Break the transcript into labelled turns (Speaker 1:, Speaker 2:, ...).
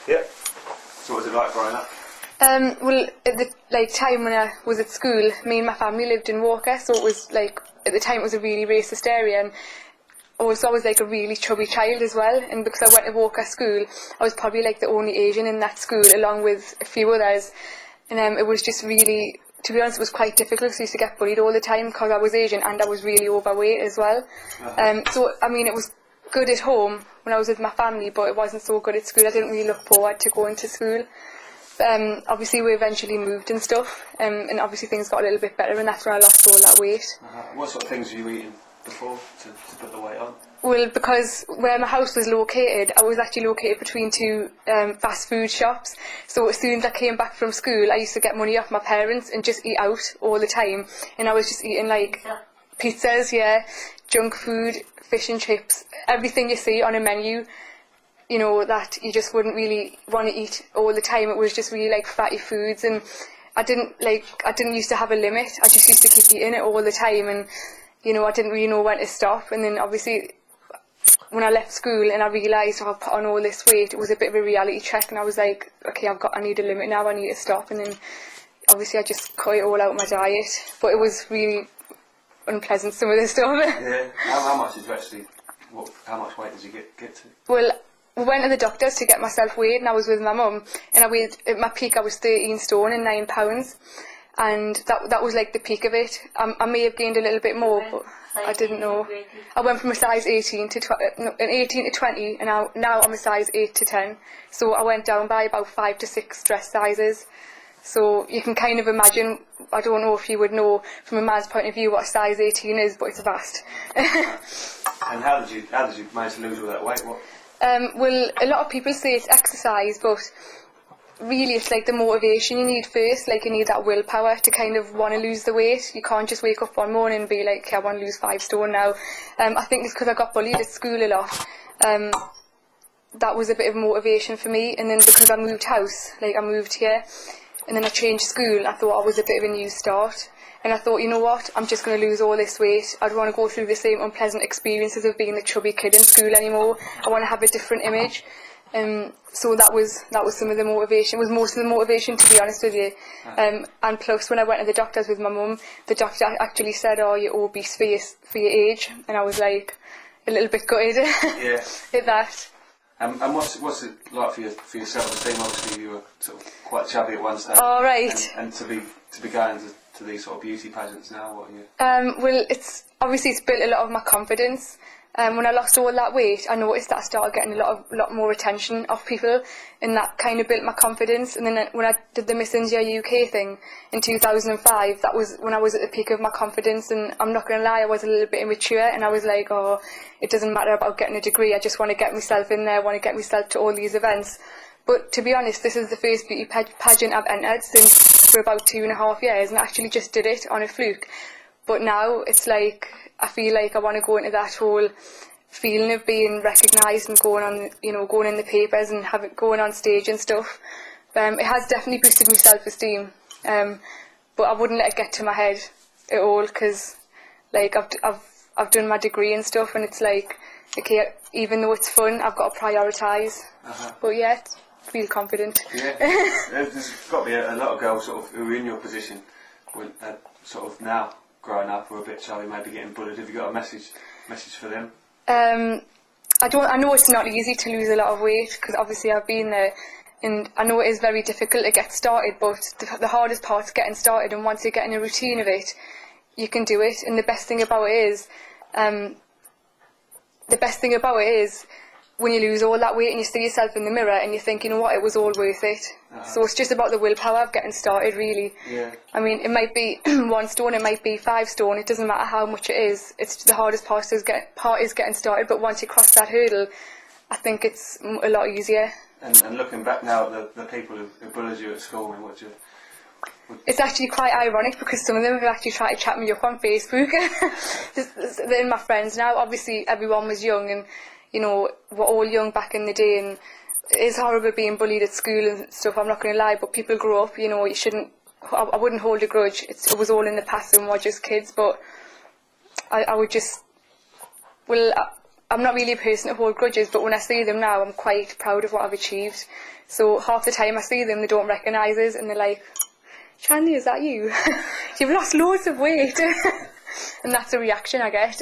Speaker 1: Yeah. So what was it like growing up?
Speaker 2: Well, at the time when I was at school, me and my family lived in Walker, so it was like, at the time it was a really racist area, and I was always like a really chubby child as well, and because I went to Walker school, I was probably like the only Asian in that school, along with a few others, and it was just really, to be honest, it was quite difficult, because I used to get bullied all the time because I was Asian and I was really overweight as well. So, I mean, it was good at home when I was with my family, but it wasn't so good at school. I didn't really look forward to going to school. Obviously we eventually moved and stuff, and obviously things got a little bit better, and that's when I lost all that weight.
Speaker 1: What sort of things were you eating before to put the weight on?
Speaker 2: Well, because where my house was located, I was actually located between two fast food shops, so as soon as I came back from school I used to get money off my parents and just eat out all the time, and I was just eating like pizzas, yeah, junk food, fish and chips, everything you see on a menu, you know, that you just wouldn't really want to eat all the time. It was just really like fatty foods, and I didn't used to have a limit. I just used to keep eating it all the time, and you know, I didn't really know when to stop. And then obviously when I left school and I realised I've put on all this weight, it was a bit of a reality check, and I was like, okay, I need a limit now, I need to stop. And then obviously I just cut it all out of my diet, but it was really unpleasant, some of the stuff.
Speaker 1: Yeah. How much did you actually, how much weight did you get to?
Speaker 2: Well, we went to the doctors to get myself weighed, and I was with my mum, and I weighed, at my peak I was 13 stone and 9 pounds, and that was like the peak of it. I may have gained a little bit more, but I didn't know. I went from a size 18 to 20, and now I'm a size 8 to 10, so I went down by about 5 to 6 dress sizes. So you can kind of imagine, I don't know if you would know from a man's point of view what a size 18 is, but it's vast.
Speaker 1: And how did you manage to lose all that weight?
Speaker 2: Well, a lot of people say it's exercise, but really it's like the motivation you need first. Like, you need that willpower to kind of want to lose the weight. You can't just wake up one morning and be like, okay, I want to lose 5 stone now. I think it's because I got bullied at school a lot. That was a bit of motivation for me, and then because I moved house, like I moved here, and then I changed school, I thought I was a bit of a new start. And I thought, you know what, I'm just going to lose all this weight. I don't want to go through the same unpleasant experiences of being the chubby kid in school anymore. I want to have a different image. So that was some of the motivation. It was most of the motivation, to be honest with you. And plus, when I went to the doctors with my mum, the doctor actually said, oh, you're obese for your age. And I was like, a little bit gutted at that.
Speaker 1: And what's it like for your self-esteem? Obviously, you were sort of quite chubby at one stage.
Speaker 2: Oh, right.
Speaker 1: And to be going to these sort of beauty pageants now, what are you?
Speaker 2: Well, it's built a lot of my confidence. When I lost all that weight, I noticed that I started getting a lot more attention of people, and that kind of built my confidence. And then when I did the Miss India UK thing in 2005, that was when I was at the peak of my confidence. And I'm not going to lie, I was a little bit immature, and I was like, oh, it doesn't matter about getting a degree, I just want to get myself in there, I want to get myself to all these events. But to be honest, this is the first beauty pageant I've entered since for about 2.5 years, and I actually just did it on a fluke. But now it's like, I feel like I want to go into that whole feeling of being recognised and going on, going in the papers and going on stage and stuff. It has definitely boosted my self-esteem, but I wouldn't let it get to my head at all, because like I've done my degree and stuff, and it's like, okay, even though it's fun, I've got to prioritise. But yeah, feel confident.
Speaker 1: Yeah, there's got to be a lot of girls sort of who are in your position, sort of now growing up, who are a bit chubby, maybe getting bullied. Have you got a message for them?
Speaker 2: I know it's not easy to lose a lot of weight, because obviously I've been there, and I know it is very difficult to get started, but the hardest part is getting started, and once you get in a routine of it, you can do it. And the best thing about it is when you lose all that weight and you see yourself in the mirror and you think, you know what, it was all worth it. So it's just about the willpower of getting started, really.
Speaker 1: Yeah.
Speaker 2: I mean, it might be 1 stone, it might be 5 stone, it doesn't matter how much it is. It's the hardest part is getting started, but once you cross that hurdle, I think it's a lot easier.
Speaker 1: And looking back now at the people who bullied you at school, and
Speaker 2: it's actually quite ironic, because some of them have actually tried to chat me up on Facebook. They're my friends now. Obviously everyone was young, and we're all young back in the day, and it's horrible being bullied at school and stuff, I'm not going to lie, but people grow up, you shouldn't, I wouldn't hold a grudge. It was all in the past and we're just kids, but I would just, well, I'm not really a person to hold grudges, but when I see them now, I'm quite proud of what I've achieved. So half the time I see them, they don't recognise us, and they're like, Chandni, is that you? You've lost loads of weight. And that's the reaction I get.